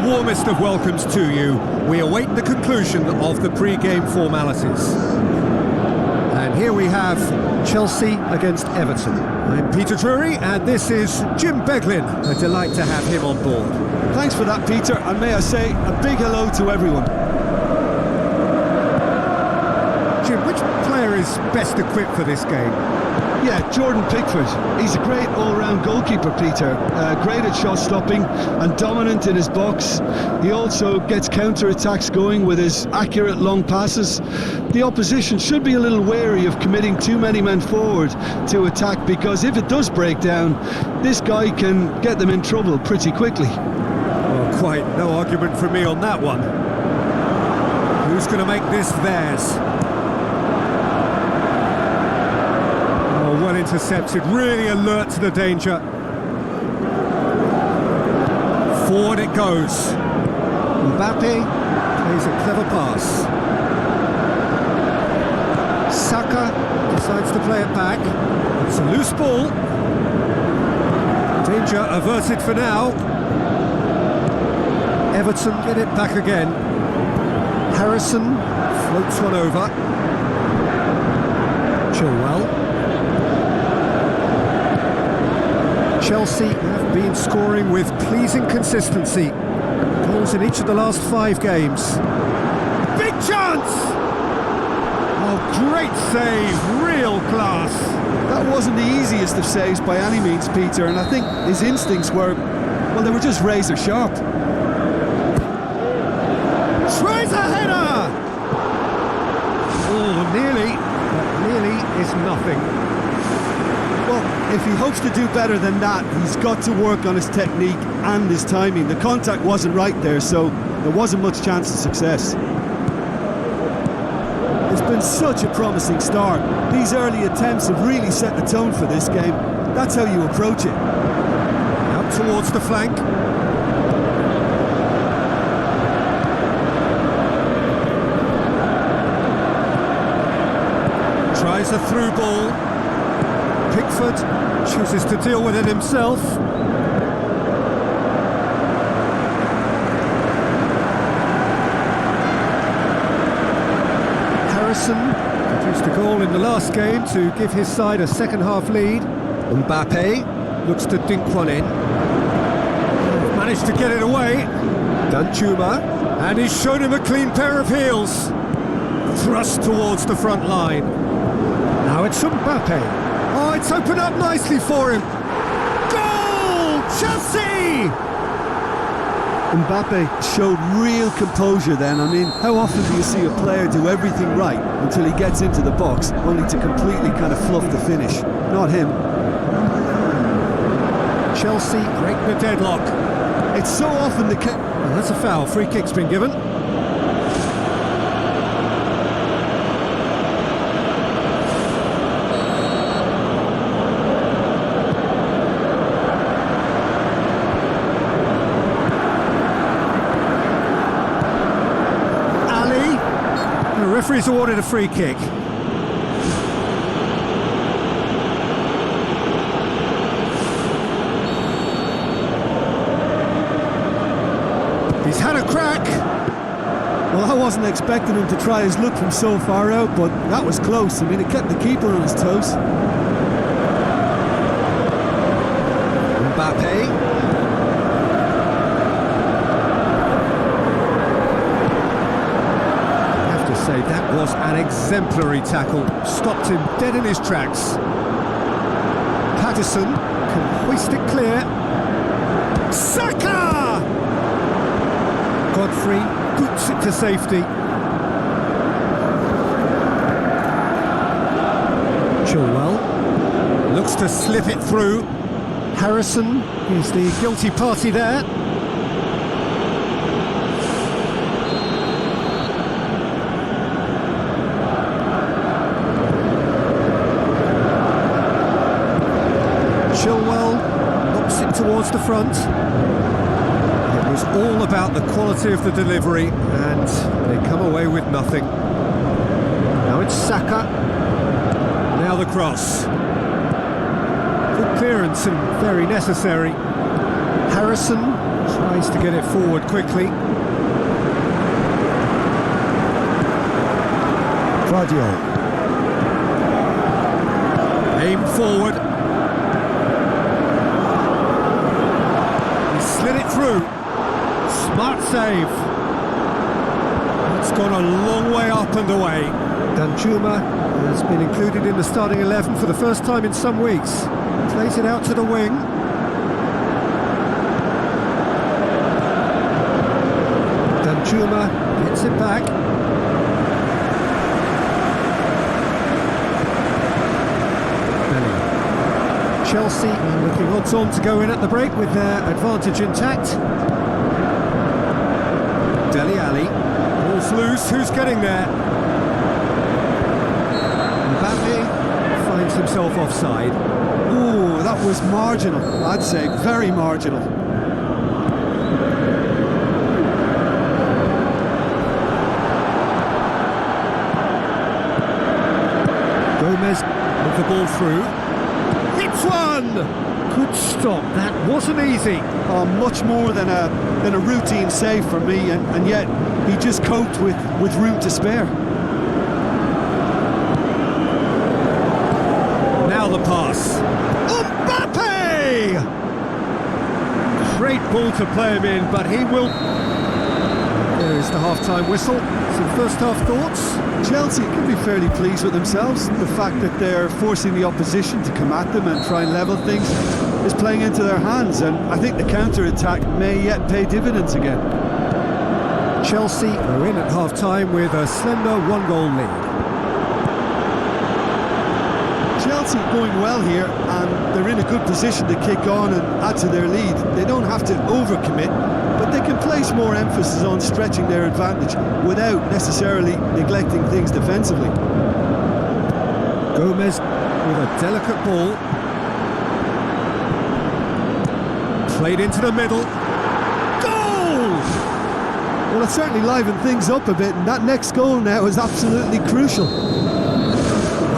Warmest of welcomes to you. We await the conclusion of the pre-game formalities. And here we have Chelsea against Everton. I'm Peter Drury, and this is Jim Beglin. A delight to have him on board. Thanks for that, Peter, and may I say a big hello to everyone. Jim, which player is best equipped for this game? Yeah, Jordan Pickford. He's a great all-round goalkeeper, Peter. Great at shot stopping and dominant in his box. He also gets counter-attacks going with his accurate long passes. The opposition should be a little wary of committing too many men forward to attack, because if it does break down, this guy can get them in trouble pretty quickly. Well, quite no argument from me on that one. Who's going to make this theirs? Well intercepted, really alert to the danger. Forward it goes. Mbappe plays a clever pass. Saka decides to play it back. It's a loose ball. Danger averted for now. Everton get it back again. Harrison floats one over. Chilwell. Chelsea have been scoring with pleasing consistency. Goals in each of the last 5 games. Big chance! Oh, great save, real class. That wasn't the easiest of saves by any means, Peter, and I think his instincts were, well, they were just razor sharp. Tries a header! Oh, nearly, but nearly is nothing. Well, if he hopes to do better than that, he's got to work on his technique and his timing. The contact wasn't right there, so there wasn't much chance of success. It's been such a promising start. These early attempts have really set the tone for this game. That's how you approach it. Out towards the flank. Tries a through ball. Pickford chooses to deal with it himself. Harrison produced a goal in the last game to give his side a second-half lead. Mbappe looks to dink one in. Managed to get it away. Danjuma, and he's shown him a clean pair of heels. Thrust towards the front line. Now it's Mbappe. Oh, it's opened up nicely for him. Goal! Chelsea! Mbappe showed real composure then. I mean, how often do you see a player do everything right until he gets into the box, only to completely kind of fluff the finish? Not him. Chelsea break the deadlock. It's so often the case. Well, that's a foul. Free kick's been given. The referee's awarded a free kick. He's had a crack. Well, I wasn't expecting him to try his luck from so far out, but that was close. I mean, it kept the keeper on his toes. Mbappe. Say that was an exemplary tackle. Stopped him dead in his tracks. Patterson can hoist it clear. Saka! Godfrey it to safety. Chilwell looks to slip it through. Harrison is the guilty party there. Chilwell knocks it towards the front. It was all about the quality of the delivery, and they come away with nothing. Now it's Saka. Now the cross. Good clearance and very necessary. Harrison tries to get it forward quickly. Guardiola. Aim forward. He slid it through. Smart save. It's gone a long way up and away. Danjuma has been included in the starting 11 for the first time in some weeks. Plays it out to the wing. Danjuma gets it back. Chelsea looking odds on to go in at the break with their advantage intact. Dele Alli, ball's loose, who's getting there? Mbappe finds himself offside. Ooh, that was marginal, I'd say, very marginal. Gomez with the ball through. Hits one! Good stop, that wasn't easy. Oh, much more than a routine save for me, and yet he just coped with room to spare. Now the pass. Mbappe! Great ball to play him in, but he will... There is the half-time whistle. Some first-half thoughts? Chelsea can be fairly pleased with themselves. The fact that they're forcing the opposition to come at them and try and level things is playing into their hands, and I think the counter-attack may yet pay dividends again. Chelsea are in at half-time with a slender one-goal lead. Chelsea going well here, and they're in a good position to kick on and add to their lead. They don't have to overcommit, but they can place more emphasis on stretching their advantage without necessarily neglecting things defensively. Gomez with a delicate ball. Played into the middle. Goal! Well, it certainly livened things up a bit, and that next goal now is absolutely crucial.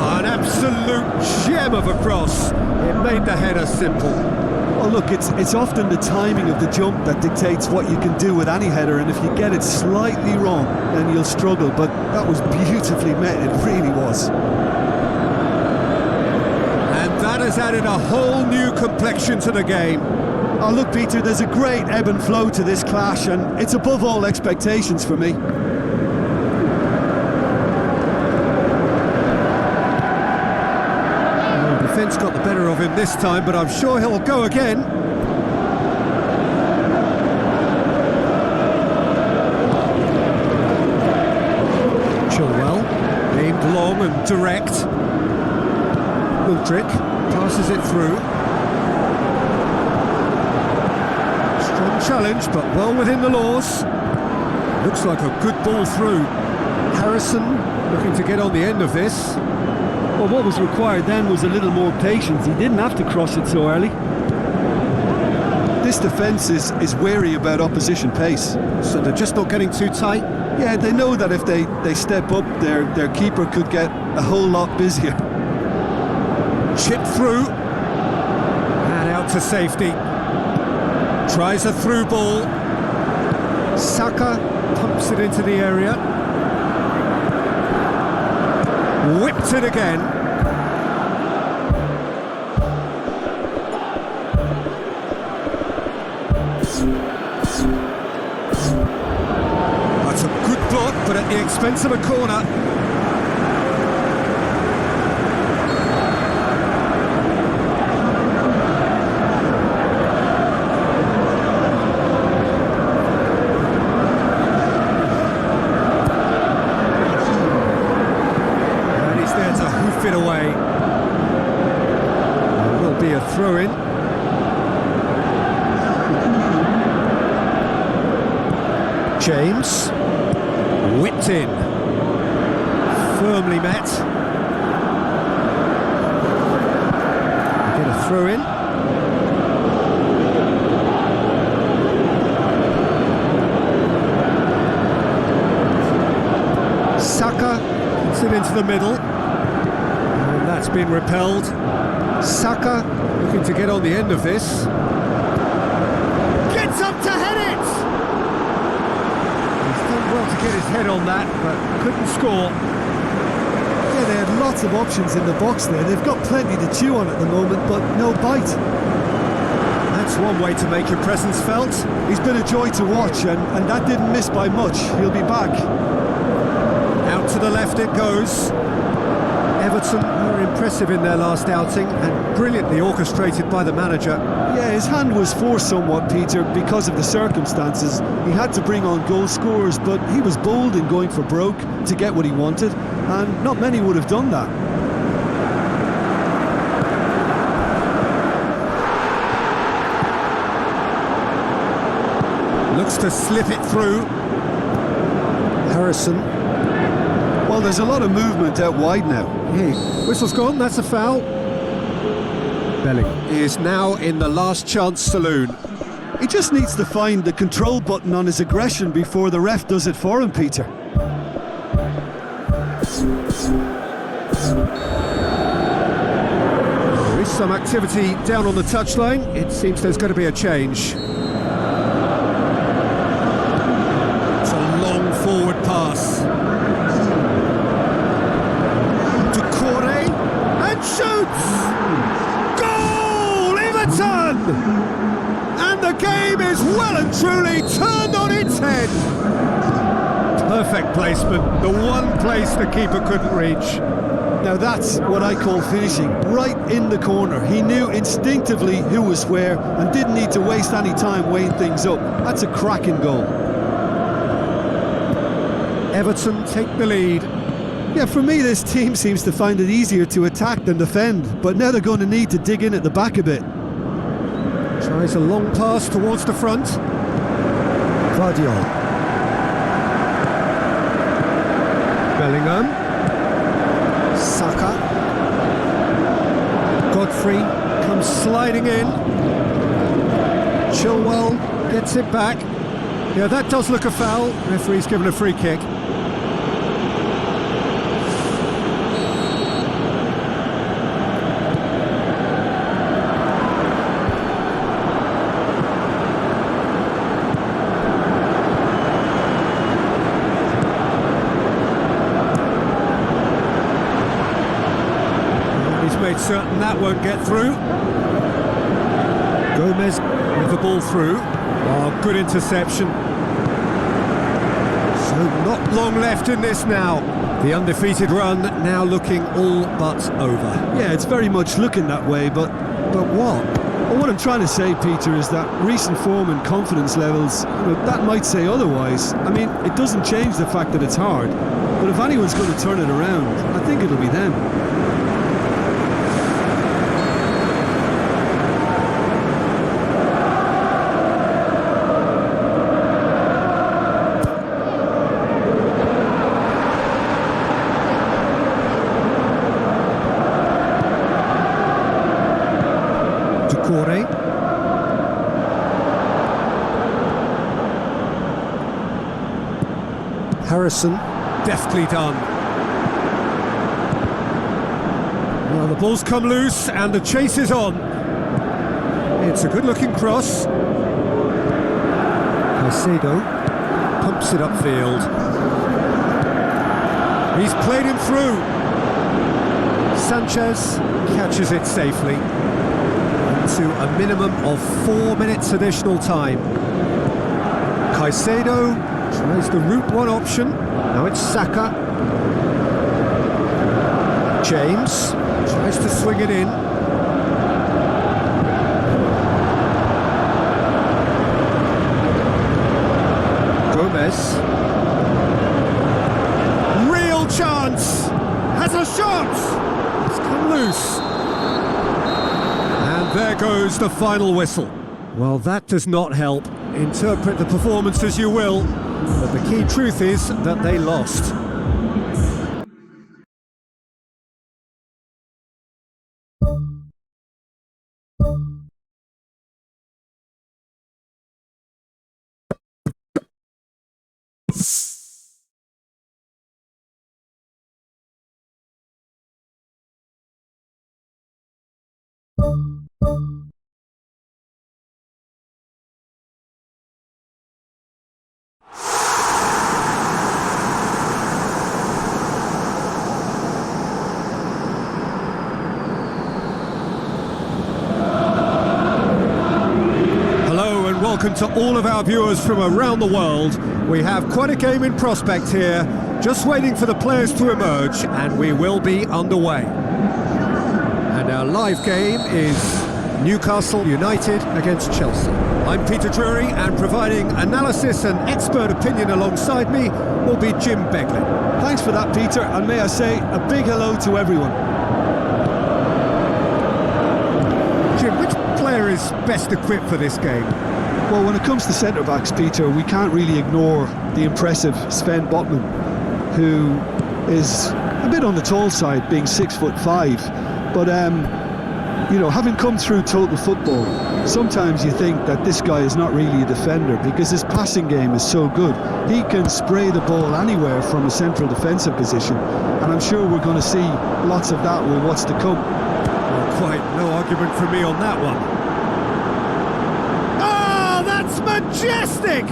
An absolute gem of a cross. It made the header simple. Well, look, it's often the timing of the jump that dictates what you can do with any header, and if you get it slightly wrong, then you'll struggle, but that was beautifully met, it really was. And that has added a whole new complexion to the game. Oh, look, Peter, there's a great ebb and flow to this clash, and it's above all expectations for me. Defence got the better of him this time, but I'm sure he'll go again. Chilwell, aimed long and direct. Mudryk passes it through. Strong challenge, but well within the laws. Looks like a good ball through. Harrison looking to get on the end of this. Well, what was required then was a little more patience. He didn't have to cross it so early. This defence is wary about opposition pace. So they're just not getting too tight? Yeah, they know that if they step up, their keeper could get a whole lot busier. Chip through. And out to safety. Tries a through ball. Saka pumps it into the area. Whipped it again. That's a good block, but at the expense of a corner. James, whipped in, firmly met. Get a throw in. Saka puts it into the middle, and that's been repelled. Saka looking to get on the end of this. Gets up to head it! He's done well to get his head on that, but couldn't score. Yeah, they had lots of options in the box there. They've got plenty to chew on at the moment, but no bite. That's one way to make your presence felt. He's been a joy to watch, and that didn't miss by much. He'll be back. Out to the left it goes. Everton were impressive in their last outing and brilliantly orchestrated by the manager. Yeah, his hand was forced somewhat, Peter, because of the circumstances. He had to bring on goal scorers, but he was bold in going for broke to get what he wanted, and not many would have done that. Looks to slip it through. Harrison. Well, there's a lot of movement out wide now. Hey, whistle's gone, that's a foul. Belling is now in the last chance saloon. He just needs to find the control button on his aggression before the ref does it for him, Peter. There is some activity down on the touchline. It seems there's going to be a change. It's a long forward pass. Shoots! Goal! Everton! And the game is well and truly turned on its head. Perfect placement, the one place the keeper couldn't reach. Now that's what I call finishing, right in the corner. He knew instinctively who was where and didn't need to waste any time weighing things up. That's a cracking goal. Everton take the lead. Yeah, for me, this team seems to find it easier to attack than defend, but now they're going to need to dig in at the back a bit. Tries a long pass towards the front. Guardiola. Bellingham. Saka. Godfrey comes sliding in. Chilwell gets it back. Yeah, that does look a foul. Referee's given a free kick. Made certain that won't get through. Gomez with the ball through. Oh, good interception. So not long left in this now. The undefeated run now looking all but over. Yeah, it's very much looking that way, but what? Well, what I'm trying to say, Peter, is that recent form and confidence levels, that might say otherwise. I mean, it doesn't change the fact that it's hard, but if anyone's going to turn it around, I think it'll be them. Harrison, deftly done. Well, the ball's come loose and the chase is on. It's a good-looking cross. Caicedo pumps it upfield. He's played him through. Sanchez catches it safely. To a minimum of 4 minutes additional time. Caicedo tries the route one option. Now it's Saka. James tries to swing it in. Gomez. Real chance. Has a shot. It's come loose. And there goes the final whistle. Well, that does not help. interpret the performance as you will, but the key truth is that they lost. Welcome to all of our viewers from around the world. We have quite a game in prospect here, just waiting for the players to emerge, and we will be underway. And our live game is Newcastle United against Chelsea. I'm Peter Drury, and providing analysis and expert opinion alongside me will be Jim Beglin. Thanks for that, Peter, and may I say a big hello to everyone. Jim, which player is best equipped for this game? Well, when it comes to centre-backs, Peter, we can't really ignore the impressive Sven Botman, who is a bit on the tall side, being 6'5". But, you know, having come through total football, sometimes you think that this guy is not really a defender because his passing game is so good. He can spray the ball anywhere from a central defensive position, and I'm sure we're going to see lots of that with what's to come. Well, quite no argument from me on that one. Majestic!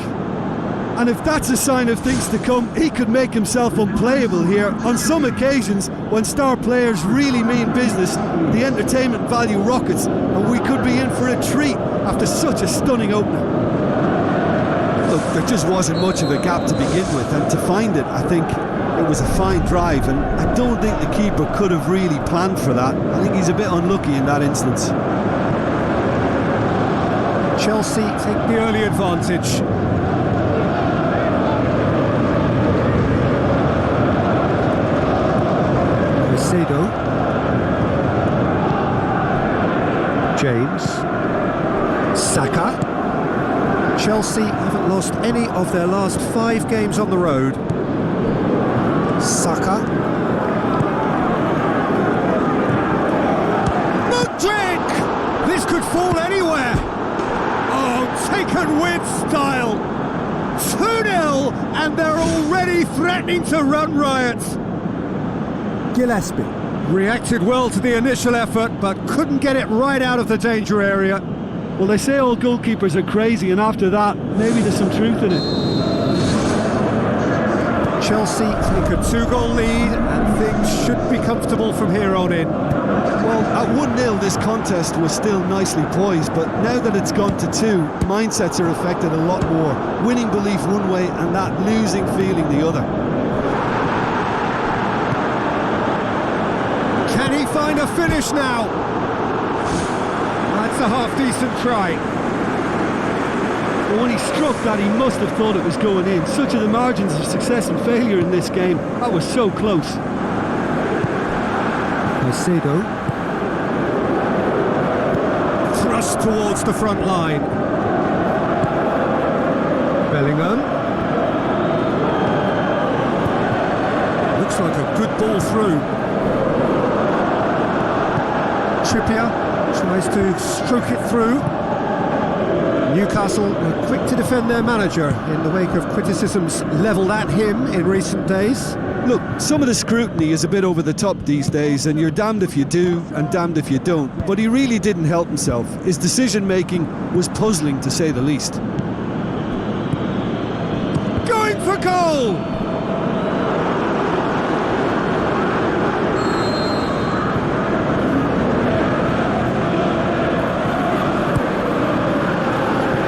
And if that's a sign of things to come, he could make himself unplayable here. On some occasions, when star players really mean business, the entertainment value rockets, and we could be in for a treat after such a stunning opening. Look, there just wasn't much of a gap to begin with, and to find it, I think it was a fine drive, and I don't think the keeper could have really planned for that. I think he's a bit unlucky in that instance. Chelsea take the early advantage. Macedo. James. Saka. Chelsea haven't lost any of their last 5 games on the road. Saka. Mudryk! This could fall anywhere. Taken with style. 2-0, and they're already threatening to run riot. Gillespie reacted well to the initial effort, but couldn't get it right out of the danger area. Well, they say all goalkeepers are crazy, and after that, maybe there's some truth in it. Chelsea take a 2-goal lead, and things should be comfortable from here on in. Well, at 1-0 this contest was still nicely poised, but now that it's gone to 2, mindsets are affected a lot more. Winning belief one way and that losing feeling the other. Can he find a finish now? That's a half-decent try. But when he struck that, he must have thought it was going in. Such are the margins of success and failure in this game. That was so close. Macedo. Thrust towards the front line. Bellingham. Looks like a good ball through. Trippier tries to stroke it through. Newcastle were quick to defend their manager in the wake of criticisms levelled at him in recent days. Look, some of the scrutiny is a bit over the top these days, and you're damned if you do and damned if you don't. But he really didn't help himself. His decision-making was puzzling, to say the least. Going for goal!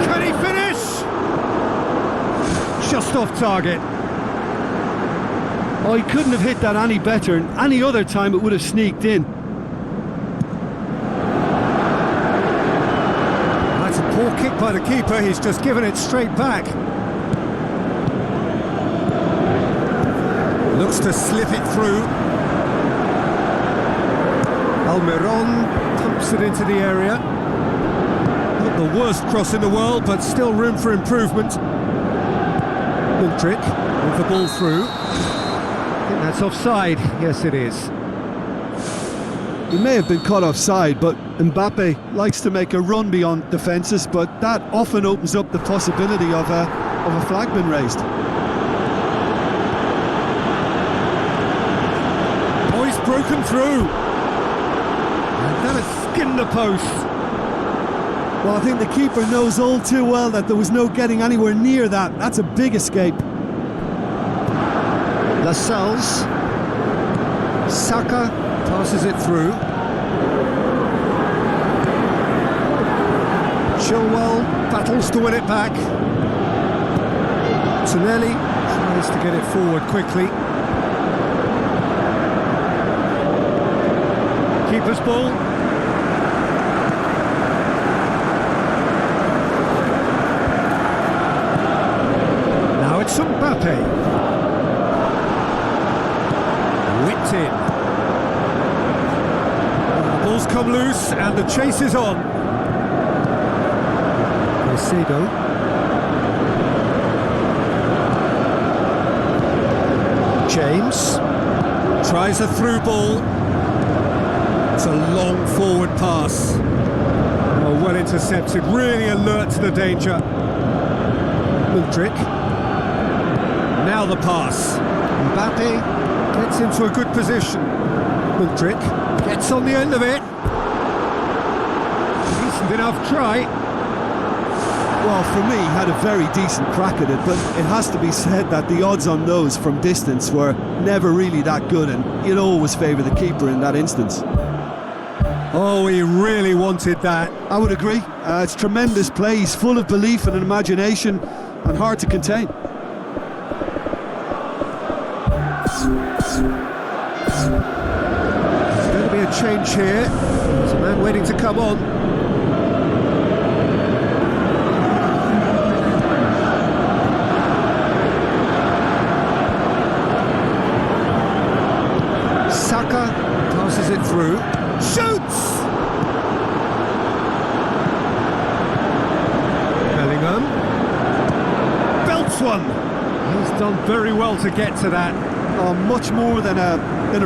Can he finish? Just off target. Oh, he couldn't have hit that any better, and any other time it would have sneaked in. That's a poor kick by the keeper, he's just given it straight back. Looks to slip it through. Almiron pumps it into the area. the worst cross in the world, but still room for improvement. Mudryk with the ball through. I think that's offside. Yes, it is. He may have been caught offside, but Mbappe likes to make a run beyond defences, but that often opens up the possibility of a flag being raised. Oh, he's broken through. And that has skinned the post. Well, I think the keeper knows all too well that there was no getting anywhere near that. That's a big escape. Lascelles. Saka passes it through. Chilwell battles to win it back. Tonelli tries to get it forward quickly. Keeper's ball. Now it's Mbappe. Whipped in. The ball's come loose and the chase is on. Caicedo. James tries a through ball. It's a long forward pass. Oh, well intercepted, really alert to the danger. Mudryk. Now the pass. Mbappe gets into a good position. Mudryk gets on the end of it. Decent enough try. Well, for me, had a very decent crack at it, but it has to be said that the odds on those from distance were never really that good, and you'd always favour the keeper in that instance. Oh, he really wanted that. I would agree. It's tremendous play. He's full of belief and imagination and hard to contain. There's going to be a change here. There's a man waiting to come on. Saka passes it through. Shoots! Bellingham belts one. He's done very well to get to that. Oh, much more than a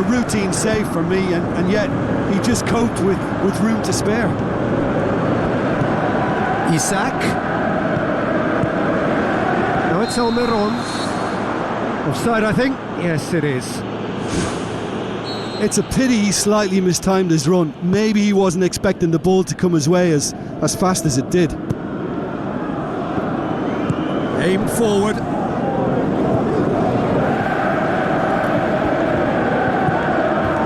routine save for me, and yet he just coped with room to spare. Isak. Now it's Almiron. Offside, I think. Yes, it is. It's a pity he slightly mistimed his run. Maybe he wasn't expecting the ball to come his way as fast as it did. Aimed forward.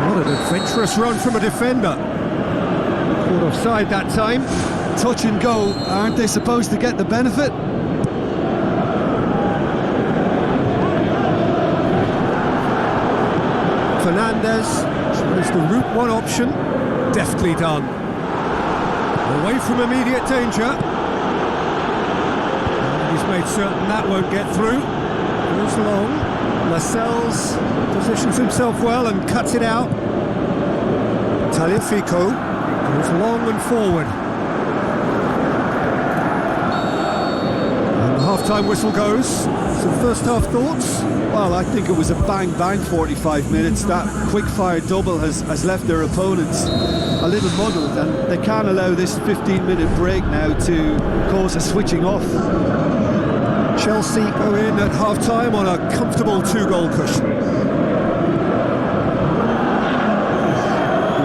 What an adventurous run from a defender. Caught offside that time. Touch and go. Aren't they supposed to get the benefit? Fernandez tries the route one option. Deftly done. Away from immediate danger. And he's made certain that won't get through. Goes long. Lascelles positions himself well and cuts it out. Tagliafico goes long and forward. And the half-time whistle goes. Some first-half thoughts? Well, I think it was a bang-bang 45 minutes. That quick-fire double has left their opponents a little muddled, and they can't allow this 15-minute break now to cause a switching off. Chelsea go in at half-time on a comfortable two-goal cushion.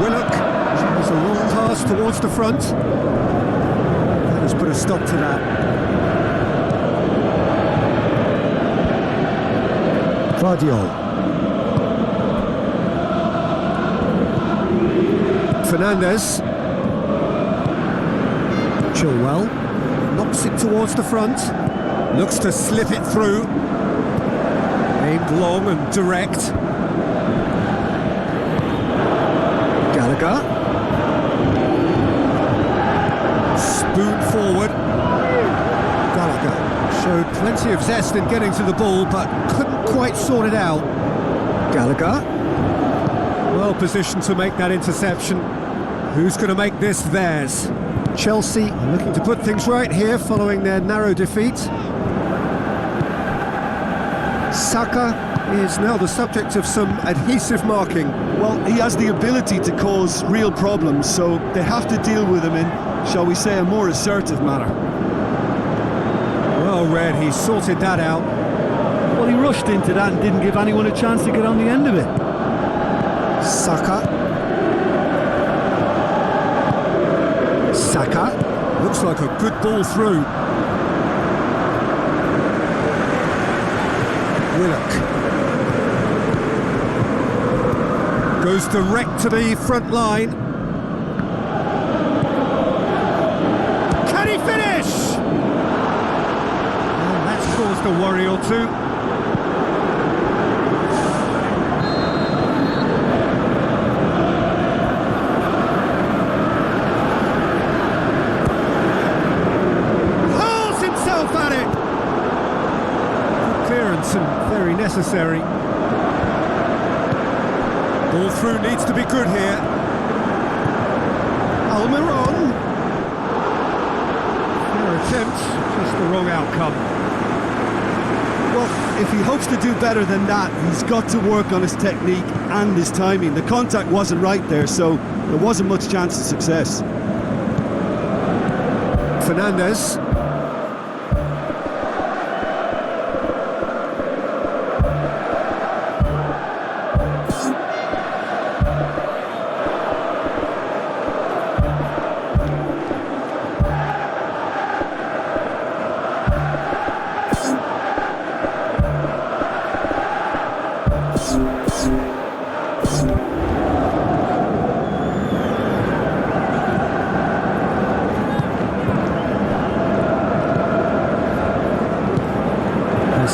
Willock tries a long pass towards the front. That has put a stop to that. Guardiol. Fernandez. Chilwell knocks it towards the front. Looks to slip it through. Aimed long and direct. Gallagher. Spoon forward. Gallagher showed plenty of zest in getting to the ball, but couldn't quite sort it out. Gallagher. Well positioned to make that interception. Who's going to make this theirs? Chelsea are looking to put things right here following their narrow defeat. Saka is now the subject of some adhesive marking. Well, he has the ability to cause real problems, so they have to deal with him in, shall we say, a more assertive manner. Well read, he sorted that out. Well, he rushed into that and didn't give anyone a chance to get on the end of it. Saka. Looks like a good ball through. Willock. Goes direct to the front line. Can he finish? Well, that's caused a worry or two. Hurls himself at it. Good clearance and very necessary. Ball through needs to be good here. Almiron. Fair attempt, just the wrong outcome. Well, if he hopes to do better than that, he's got to work on his technique and his timing. The contact wasn't right there, so there wasn't much chance of success. Fernandez.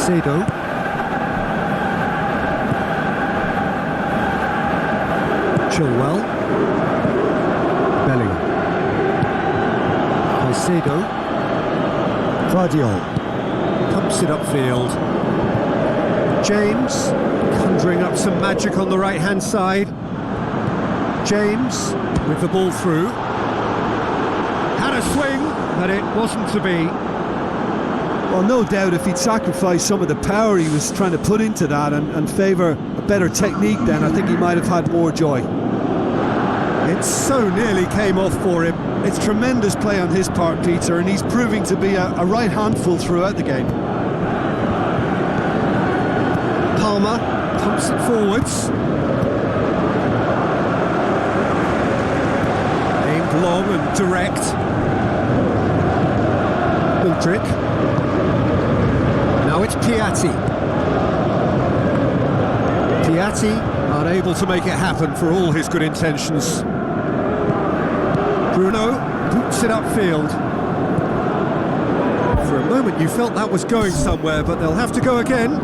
Caicedo. Chilwell. Bellingham. Caicedo. Guardiola. Pumps it upfield. James conjuring up some magic on the right-hand side. James with the ball through. Had a swing, but it wasn't to be. Well, no doubt if he'd sacrificed some of the power he was trying to put into that and favour a better technique, then I think he might have had more joy. It so nearly came off for him. It's tremendous play on his part, Peter, and he's proving to be a right handful throughout the game. Palmer pumps it forwards. Aimed long and direct. Mudryk. Now it's Piatti. Piatti unable to make it happen for all his good intentions. Bruno boots it upfield. For a moment you felt that was going somewhere, but they'll have to go again.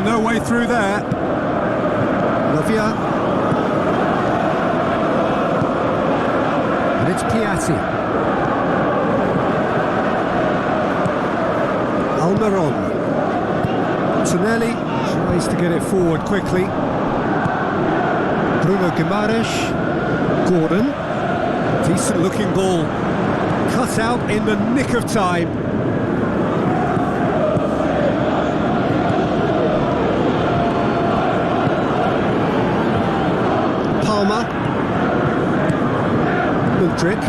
No way through there. Lavia. And it's Piatti. Almiron. Tonelli tries to get it forward quickly. Bruno Guimaraes. Gordon. Decent looking ball. Cut out in the nick of time. Palmer. Mudryk.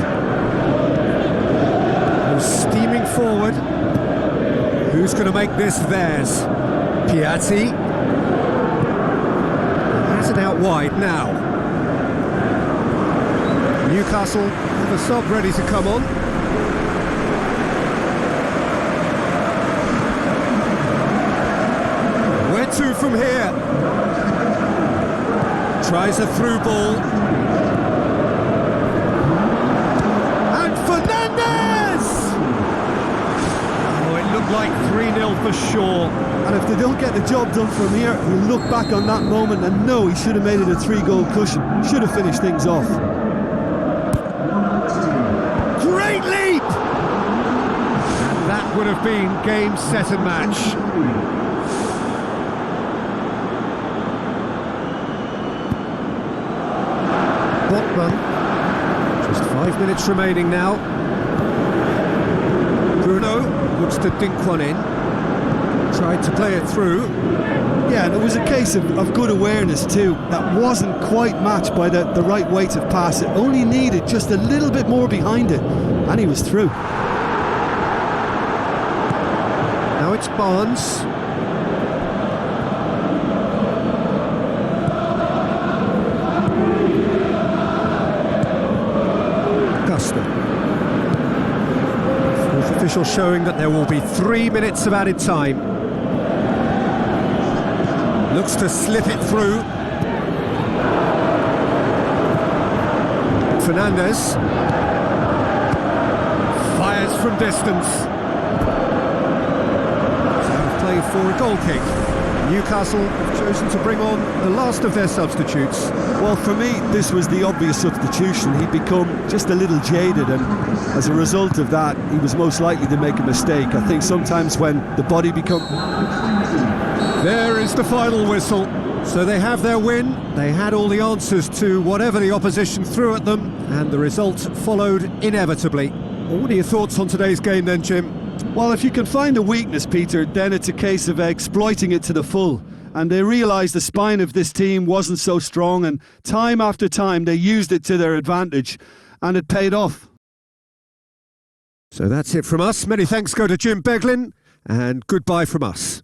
Steaming forward. Who's going to make this theirs? Piatti. Has it out wide now. Newcastle have a sub ready to come on. Where to from here? Tries a through ball. And Fernandez! Oh, it looked like 3-0 for sure. And if they don't get the job done from here, he'll look back on that moment and know he should have made it a 3-goal cushion. Should have finished things off. Great leap! And that would have been game, set and match. Griezmann. Just 5 minutes remaining now. Bruno looks to dink one in. Tried to play it through. Yeah, and it was a case of good awareness too. That wasn't quite matched by the right weight of pass. It only needed just a little bit more behind it, and he was through. Now it's Barnes. Gusto. Fourth official showing that there will be 3 minutes of added time. Looks to slip it through. Fernandes fires from distance. Out of play for a goal kick. Newcastle have chosen to bring on the last of their substitutes. Well, for me, this was the obvious substitution. He'd become just a little jaded, and as a result of that, he was most likely to make a mistake. I think sometimes when the body becomes... There is the final whistle. So they have their win. They had all the answers to whatever the opposition threw at them, and the result followed inevitably. What are your thoughts on today's game then, Jim? Well, if you can find a weakness, Peter, then it's a case of exploiting it to the full. And they realised the spine of this team wasn't so strong, and time after time they used it to their advantage, and it paid off. So that's it from us. Many thanks go to Jim Beglin, and goodbye from us.